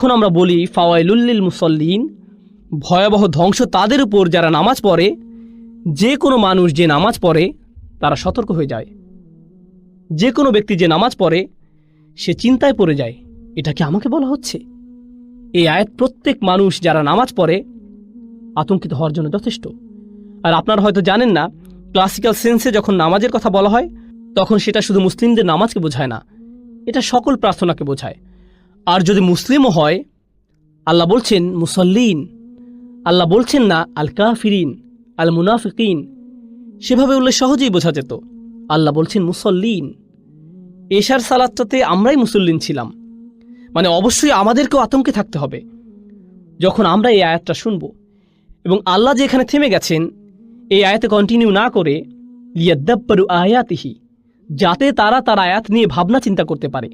এখন আমরা বলি ফাওয়াইলুল লিল মুসাল্লিন, ভয়াবহ ধ্বংস তাদের উপর যারা নামাজ পড়ে। যে কোনো মানুষ যে নামাজ পড়ে তারা সতর্ক হয়ে যায়। যে কোনো ব্যক্তি যে নামাজ পড়ে সে চিন্তায় পড়ে যায়, এটা কি আমাকে বলা হচ্ছে? এই আয়াত প্রত্যেক মানুষ যারা নামাজ পড়ে আতঙ্কিত হওয়ার জন্য যথেষ্ট। আর আপনারা হয়তো জানেন না, ক্লাসিক্যাল সেন্সে যখন নামাজের কথা বলা হয় তখন সেটা শুধু মুসলিমদের নামাজকে বোঝায় না, এটা সকল প্রার্থনাকে বোঝায়। আর যদি মুসলিমও হয়, আল্লাহ বলছেন মুসল্লিন, আল্লাহ বলছেন না আল কাফিরিন আল মুনাফিকিন, সেভাবে উল্লেখ সহজেই বোঝা যেত। আল্লাহ বলছেন মুসল্লিন। এশার সালাতটাতে আমরাই মুসল্লিন ছিলাম, মানে অবশ্যই আমাদেরকেও আতঙ্কে থাকতে হবে যখন আমরা এই আয়াতটা শুনব। এবং আল্লাহ যে এখানে থেমে গেছেন, এই আয়াতে কন্টিনিউ না করে লিয়াদ্দাব্বারু আয়াতিহি, যাতে তারা তার আয়াত নিয়ে ভাবনা চিন্তা করতে পারে।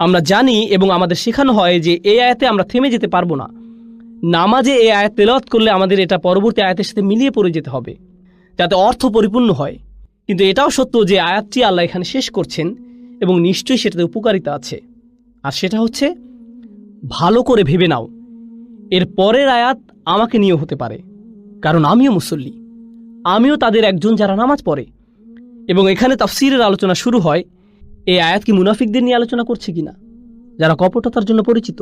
আমরা জানি এবং আমাদের শেখানো হয় যে এই আয়াতে আমরা থেমে যেতে পারবো না। নামাজে এই আয়াত তেলাওয়াত করলে আমাদের এটা পরবর্তী আয়াতের সাথে মিলিয়ে পড়ে যেতে হবে যাতে অর্থ পরিপূর্ণ হয়। কিন্তু এটাও সত্য যে আয়াতটি আল্লাহ এখানে শেষ করছেন এবং নিশ্চয়ই সেটাতে উপকারিতা আছে। আর সেটা হচ্ছে, ভালো করে ভেবে নাও এর পরের আয়াত আমাকে নিয়েও হতে পারে, কারণ আমিও মুসল্লি, আমিও তাদের একজন যারা নামাজ পড়ে। এবং এখানে তাফসীরের আলোচনা শুরু হয় এই আয়াত কি মুনাফিকদের নিয়ে আলোচনা করছে কিনা, যারা কপটতার জন্য পরিচিত।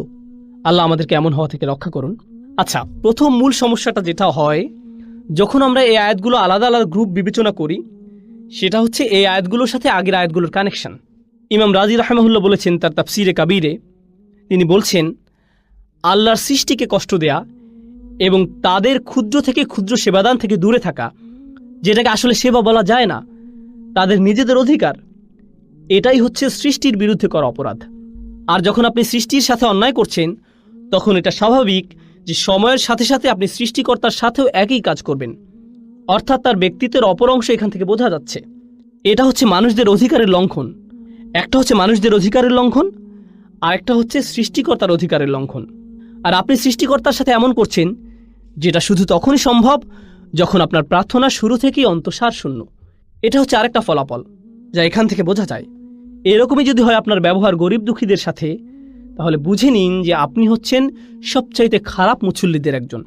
আল্লাহ আমাদেরকে এমন হওয়া থেকে রক্ষা করুন। আচ্ছা, প্রথম মূল সমস্যাটা যেটা হয় যখন আমরা এই আয়াতগুলো আলাদা আলাদা গ্রুপ বিবেচনা করি, সেটা হচ্ছে এই আয়াতগুলোর সাথে আগের আয়াতগুলোর কানেকশন। ইমাম রাজি রাহমাহুল্লাহ বলেছেন তার তাফসীরে কাবীরে, তিনি বলছেন আল্লাহর সৃষ্টিকে কষ্ট দেয়া এবং তাদের ক্ষুদ্র থেকে ক্ষুদ্র সেবাদান থেকে দূরে থাকা, যেটাকে আসলে সেবা বলা যায় না, তাদের নিজেদের অধিকার, এটাই হচ্ছে সৃষ্টির বিরুদ্ধে করা অপরাধ। আর যখন আপনি সৃষ্টির সাথে অন্যায় করছেন তখন এটা স্বাভাবিক যে সময়ের সাথে সাথে আপনি সৃষ্টিকর্তার সাথেও একই কাজ করবেন, অর্থাৎ তার ব্যক্তিত্বের অপর অংশ এখান থেকে বোঝা যাচ্ছে। এটা হচ্ছে মানুষদের অধিকারের লঙ্ঘন। একটা হচ্ছে মানুষদের অধিকারের লঙ্ঘন, আর একটা হচ্ছে সৃষ্টিকর্তার অধিকারের লঙ্ঘন। আর আপনি সৃষ্টিকর্তার সাথে এমন করছেন যেটা শুধু তখনই সম্ভব যখন আপনার প্রার্থনা শুরু থেকেই অন্তঃসার শূন্য। এটা হচ্ছে আরেকটা ফলাফল যা এখান থেকে বোঝা যায়। এরকমই যদি হয় আপনার ব্যবহার গরিব দুঃখীদের সাথে, তাহলে বুঝে নিন যে আপনি হচ্ছেন সবচাইতে খারাপ মুসল্লিদের একজন।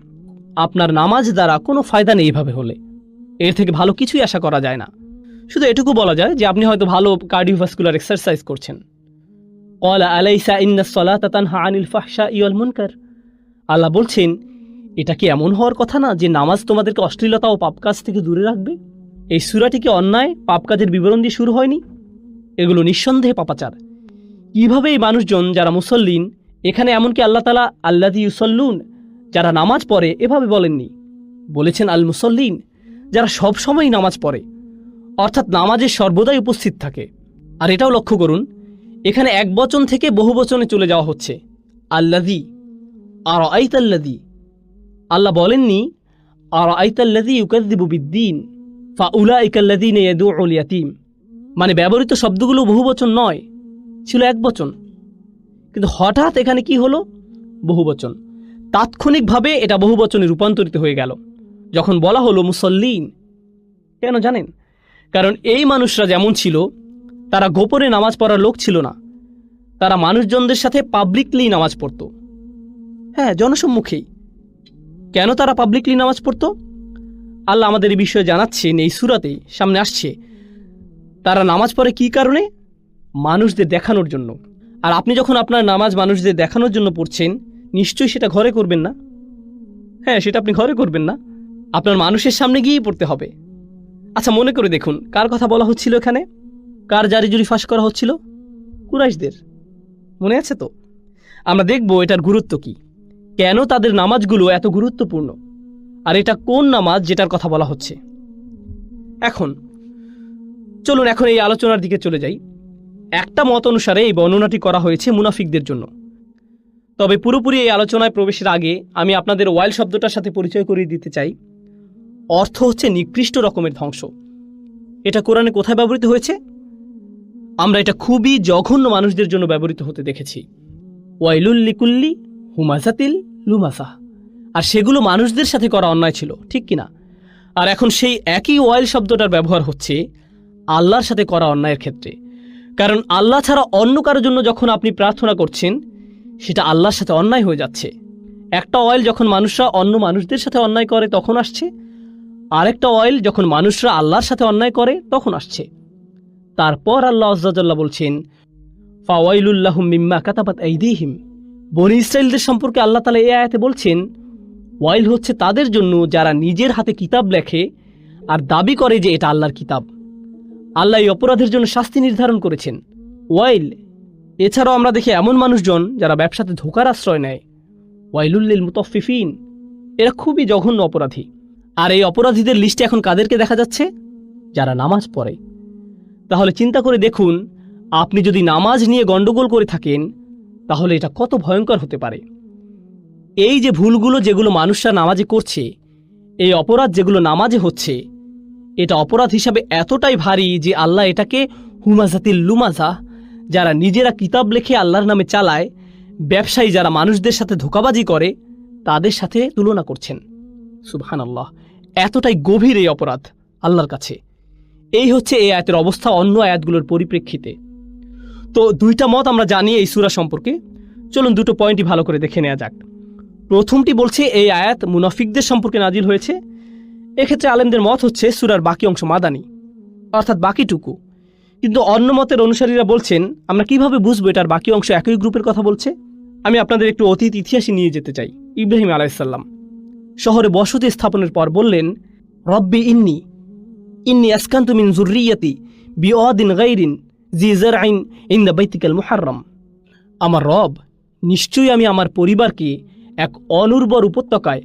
আপনার নামাজ দ্বারা কোনো ফায়দা নেই এভাবে হলে, এর থেকে ভালো কিছুই আশা করা যায় না। শুধু এটুকু বলা যায় যে আপনি হয়তো ভালো কার্ডিওভাস্কুলার এক্সারসাইজ করছেন। ক্বালা আলাইসা ইন্নাস সালাতা তানহা আনিল ফাহশাই ওয়াল মুনকার, আল্লাহ বলছেন এটা কি এমন হওয়ার কথা না যে নামাজ তোমাদেরকে অশ্লীলতা ও পাপ কাজ থেকে দূরে রাখবে? এই সূরাটি কি অন্যায় পাপ কাজের বিবরণ দিয়ে শুরু হয়নি? এগুলো নিঃসন্দেহে পাপাচার। কিভাবে এই মানুষজন যারা মুসল্লিন, এখানে এমনকি আল্লাহ তাআলা আল্লাযী ইউসাল্লুন, যারা নামাজ পড়ে, এভাবে বলেননি, বলেছেন আল মুসল্লিন, যারা সব সময় নামাজ পড়ে, অর্থাৎ নামাজে সর্বদাই উপস্থিত থাকে। আর এটাও লক্ষ্য করুন, এখানে এক বচন থেকে বহু বচনে চলে যাওয়া হচ্ছে। আল্লাযী, আরাআইতাল্লাযী, আল্লাহ বলেননি আরাআইতাল্লাযী ইউকাযযিবু বিদ্দীন ফাউলাইকাল্লাযীনা ইয়াদউল ইয়াতীম, মানে ব্যবহৃত শব্দগুলো বহু বচন নয়, ছিল এক বচন, কিন্তু হঠাৎ এখানে কি হলো? বহু বচন। তাৎক্ষণিকভাবে এটা বহু বচনে রূপান্তরিত হয়ে গেল যখন বলা হলো মুসল্লিন। কেন জানেন? কারণ এই মানুষরা যেমন ছিল, তারা গোপনে নামাজ পড়ার লোক ছিল না, তারা মানুষজনদের সাথে পাবলিকলি নামাজ পড়ত। হ্যাঁ, জনসম্মুখেই। কেন তারা পাবলিকলি নামাজ পড়ত? আল্লাহ আমাদের এই বিষয়ে জানাচ্ছেন, এই সূরাতেই সামনে আসছে। তারা নামাজ পড়ে কী কারণে? মানুষদের দেখানোর জন্য। আর আপনি যখন আপনার নামাজ মানুষদের দেখানোর জন্য পড়ছেন, নিশ্চয়ই সেটা ঘরে করবেন না। হ্যাঁ, সেটা আপনি ঘরে করবেন না, আপনার মানুষের সামনে গিয়েই পড়তে হবে। আচ্ছা, মনে করে দেখুন কার কথা বলা হচ্ছিল এখানে? কার জারিজুরি ফাঁস করা হচ্ছিল? কুরাইশদের। মনে আছে তো? আমরা দেখব এটার গুরুত্ব কি, কেন তাদের নামাজগুলো এত গুরুত্বপূর্ণ, আর এটা কোন নামাজ যেটার কথা বলা হচ্ছে। এখন চলুন এখন এই আলোচনার দিকে চলে যাই। একটা মত অনুসারে এই বর্ণনাটি করা হয়েছে মুনাফিকদের জন্য। তবে পুরোপুরি এই আলোচনায় প্রবেশের আগে আমি আপনাদের ওয়াইল শব্দটার সাথে পরিচয় করিয়ে দিতে চাই। অর্থ হচ্ছে নিকৃষ্ট রকমের ধ্বংস। এটা কোরআনে কোথায় ব্যবহৃত হয়েছে? আমরা এটা খুবই জঘন্য মানুষদের জন্য ব্যবহৃত হতে দেখেছি। ওয়াইলুল লিকুল্লি হুমাজাতিল লুমাসাহ, আর সেগুলো মানুষদের সাথে করা অন্যায় ছিল, ঠিক কিনা? আর এখন সেই একই ওয়াইল শব্দটার ব্যবহার হচ্ছে আল্লাহর সাথে করা অন্যায়ের ক্ষেত্রে। কারণ আল্লাহ ছাড়া অন্য কারোর জন্য যখন আপনি প্রার্থনা করছেন, সেটা আল্লাহর সাথে অন্যায় হয়ে যাচ্ছে। একটা অয়েল যখন মানুষরা অন্য মানুষদের সাথে অন্যায় করে তখন আসছে, আরেকটা অয়েল যখন মানুষরা আল্লাহর সাথে অন্যায় করে তখন আসছে। তারপর আল্লাহ আযজা ওয়াজাল্লা বলছেন, ফাওয়াইলুল্লাহুম মিম্মা কাতাবাত আইদিহিম। বনী ইসরাইলদের সম্পর্কে আল্লাহ তাআলা এই আয়াতে বলছেন, ওয়াইল হচ্ছে তাদের জন্য যারা নিজের হাতে কিতাব লেখে আর দাবি করে যে এটা আল্লাহর কিতাব। আল্লাহ এই অপরাধের জন্য শাস্তি নির্ধারণ করেছেন, ওয়াইল। এছাড়াও আমরা দেখি এমন মানুষজন যারা ব্যবসাতে ধোঁকার আশ্রয় নেয়, ওয়াইলুল লিল মুতাফফিফিন। এরা খুবই জঘন্য অপরাধী। আর এই অপরাধীদের লিস্টে এখন কাদেরকে দেখা যাচ্ছে? যারা নামাজ পড়ে। তাহলে চিন্তা করে দেখুন, আপনি যদি নামাজ নিয়ে গণ্ডগোল করে থাকেন তাহলে এটা কত ভয়ঙ্কর হতে পারে। এই যে ভুলগুলো যেগুলো মানুষরা নামাজে করছে, এই অপরাধ যেগুলো নামাজে হচ্ছে, এটা অপরাধ হিসাবে এতটাই ভারী যে আল্লাহ এটাকে হুমাজাতিল লুমাজা, যারা নিজেরা কিতাব লেখে আল্লাহর নামে চালায়, ব্যবসায়ী যারা মানুষদের সাথে ধোঁকাবাজি করে, তাদের সাথে তুলনা করছেন। সুবহানাল্লাহ, এতটাই গভীর এই অপরাধ আল্লাহর কাছে। এই হচ্ছে এই আয়াতের অবস্থা অন্য আয়াতগুলোর পরিপ্রেক্ষিতে। তো দুইটা মত আমরা জানি এই সূরা সম্পর্কে। চলুন দুটো পয়েন্টই ভালো করে দেখে নেওয়া যাক। প্রথমটি বলছে এই আয়াত মুনাফিকদের সম্পর্কে নাজিল হয়েছে। এক্ষেত্রে আলেমদের মত হচ্ছে সূরার বাকি অংশ মাদানী, অর্থাৎ বাকিটুকু। কিন্তু অন্য মতের অনুসারীরা বলছেন, আমরা কিভাবে বুঝবো এটার বাকি অংশ একই গ্রুপের কথা বলছে? আমি আপনাদের একটু অতীত ইতিহাসে নিয়ে যেতে চাই। ইব্রাহিম আলাইহিস সালাম শহরে বসতি স্থাপনের পর বললেন, রব্বি ইন্নি ইন্নি আসকানতু মিন যুররিয়াতি বিওয়াদিন গায়রিন জি যারইন ইনদা বাইতিকাল মুহাররম। আমার রব, নিশ্চয়ই আমি আমার পরিবারকে এক অনুর্বর উপত্যকায়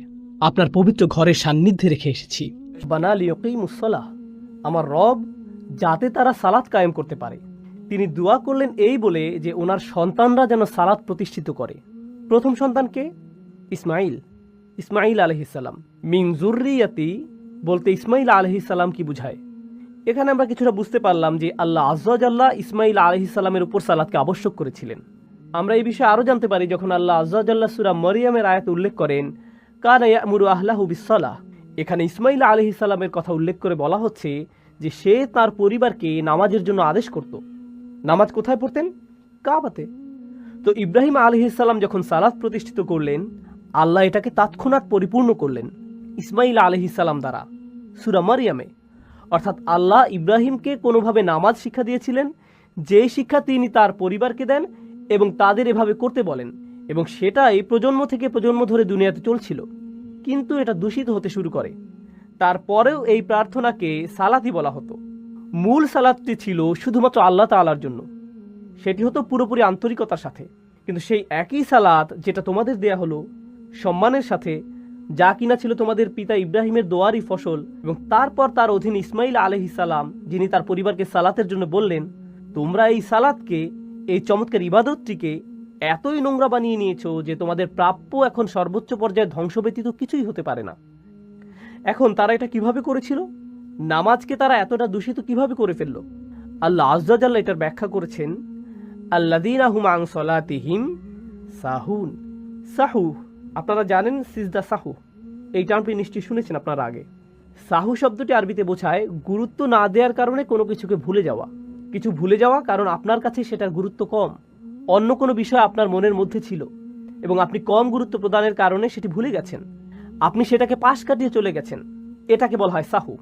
আপনার পবিত্র ঘরের সান্নিধ্যে রেখে এসেছি। বানা লিয়াকিমুস সালাহ, আমার রব যাতে তারা সালাত কায়েম করতে পারে। তিনি দোয়া করলেন এই বলে যে ওনার সন্তানরা যেন সালাত প্রতিষ্ঠিত করে। প্রথম সন্তানকে ইসমাইল, ইসমাইল আলাইহিস সালাম। মিন যুররিয়াতি বলতে ইসমাইল আলাইহিস সালাম কি বুঝায়? এখানে আমরা কিছুটা বুঝতে পারলাম যে আল্লাহ আযজা ওয়াজাল্লা ইসমাইল আলাইহিস সালামের উপর সালাতকে আবশ্যক করেছিলেন। আমরা এই বিষয়ে আরও জানতে পারি যখন আল্লাহ আযজা ওয়াজাল্লা সূরা মরিয়মের আয়াতে উল্লেখ করেন, কানা ইয়া'মুরু আহলাহু বিস-সালাহ। এখানে ইসমাইল আলাইহিস সালামের কথা উল্লেখ করে বলা হচ্ছে যে সে তার পরিবারকে নামাজের জন্য আদেশ করত। নামাজ কোথায় পড়তেন? কাবাতে। তো ইব্রাহিম আলাইহিস সালাম যখন সালাত প্রতিষ্ঠিত করলেন, আল্লাহ এটাকে তৎক্ষণাৎ পরিপূর্ণ করলেন ইসমাইল আলাইহিস সালাম দ্বারা সূরা মরিয়মে। অর্থাৎ আল্লাহ ইব্রাহিমকে কোনোভাবে নামাজ শিক্ষা দিয়েছিলেন, যেই শিক্ষা তিনি তার পরিবারকে দেন এবং তাদের এভাবে করতে বলেন, এবং সেটাই প্রজন্ম থেকে প্রজন্ম ধরে দুনিয়াতে চলছিল। কিন্তু এটা দূষিত হতে শুরু করে। তারপরেও এই প্রার্থনাকে সালাতই বলা হতো। মূল সালাতটি ছিল শুধুমাত্র আল্লাহ তাআলার জন্য, সেটি হতো পুরোপুরি আন্তরিকতার সাথে। কিন্তু সেই একই সালাত যেটা তোমাদের দেয়া হলো সম্মানের সাথে, যা কিনা ছিল তোমাদের পিতা ইব্রাহিমের দোয়ারই ফসল, এবং তারপর তার অধীন ইসমাইল আলাইহিস সালাম যিনি তার পরিবারকে সালাতের জন্য বললেন, তোমরা এই সালাতকে, এই চমৎকার ইবাদতটিকে এতই নোংরা বানিয়ে নিয়েছো যে তোমাদের প্রাপ্য এখন সর্বোচ্চ পর্যায়ে ধ্বংস ব্যতীত কিছুই হতে পারে না। এখন তারা এটা কিভাবে করেছিল? নামাজকে তারা এতটা দূষিত কিভাবে করে ফেলল? আল্লাহ আযজা ওয়াজাল্লা এটার ব্যাখ্যা করেছেন, আল্লাযীনা হুম আন সালাতিহিম সাহুন। সাহু আপনারা জানেন, সিজদা সাহু, এই টার্মটি নিশ্চয়ই শুনেছেন আপনারা আগে। সাহু শব্দটি আরবিতে বোঝায় গুরুত্ব না দেওয়ার কারণে কোনো কিছুকে ভুলে যাওয়া। কিছু ভুলে যাওয়া কারণ আপনার কাছে সেটার গুরুত্ব কম, অন্য কোনো বিষয় আপনার মনের মধ্যে ছিল এবং আপনি কম গুরুত্ব প্রদানের কারণে সেটি ভুলে গেছেন, আপনি সেটাকে পাশ কাটিয়ে চলে গেছেন। এটাকে বলা হয় সাহু।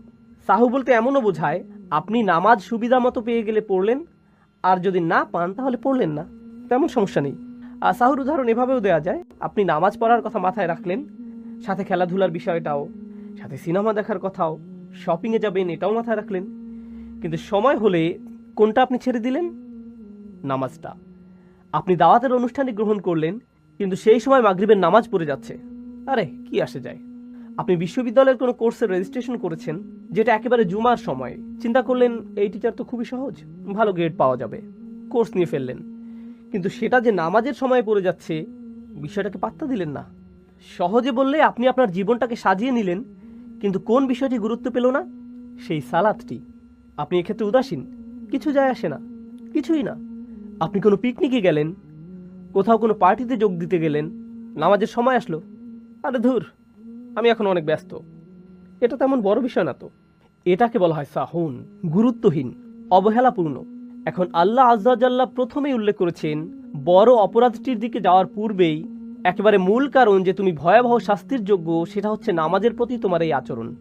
সাহু বলতে এমনও বোঝায় আপনি নামাজ সুবিধা মতো পেয়ে গেলে পড়লেন, আর যদি না পান তাহলে পড়লেন না, তেমন সমস্যা নেই। আর সাহুর উদাহরণ এভাবেও দেওয়া যায়, আপনি নামাজ পড়ার কথা মাথায় রাখলেন, সাথে খেলাধুলার বিষয়টাও, সাথে সিনেমা দেখার কথাও, শপিংয়ে যাবেন এটাও মাথায় রাখলেন, কিন্তু সময় হলে কোনটা আপনি ছেড়ে দিলেন? নামাজটা। আপনি দাওয়াতের অনুষ্ঠানে গ্রহণ করলেন, কিন্তু সেই সময় মাগরিবের নামাজ পড়ে যাচ্ছে। আরে কি আসে যায়? আপনি বিশ্ববিদ্যালয়ের কোনো কোর্সের রেজিস্ট্রেশন করেছেন যেটা একেবারে জুমার সময়, চিন্তা করলেন এই টিচার তো খুবই সহজ, ভালো গ্রেড পাওয়া যাবে, কোর্স নিয়ে ফেললেন, কিন্তু সেটা যে নামাজের সময় পড়ে যাচ্ছে বিষয়টাকে পাত্তা দিলেন না। সহজে বললে আপনি আপনার জীবনটাকে সাজিয়ে নিলেন, কিন্তু কোন বিষয়টি গুরুত্ব পেল না? সেই সালাতটি। আপনি এক্ষেত্রে উদাসীন, কিছু যায় আসে না, কিছুই না। আপনি কোনো পিকনিকে গেলেন, কোথাও কোনো পার্টিতে যোগ দিতে গেলেন, নামাজের সময় আসলো, আরে ধুর আমি এখন অনেক ব্যস্ত, এটা তেমন বড় বিষয় না তো। এটাকে বলা হয় সাহুন, গুরুত্বহীন, অবহেলাপূর্ণ। এখন আল্লাহ আযজা ওয়াজাল্লা প্রথমেই উল্লেখ করেছেন বড় অপরাধটির দিকে যাওয়ার পূর্বেই একেবারে মূল কারণ যে তুমি ভয়াবহ শাস্তির যোগ্য, সেটা হচ্ছে নামাজের প্রতি তোমার এই আচরণ।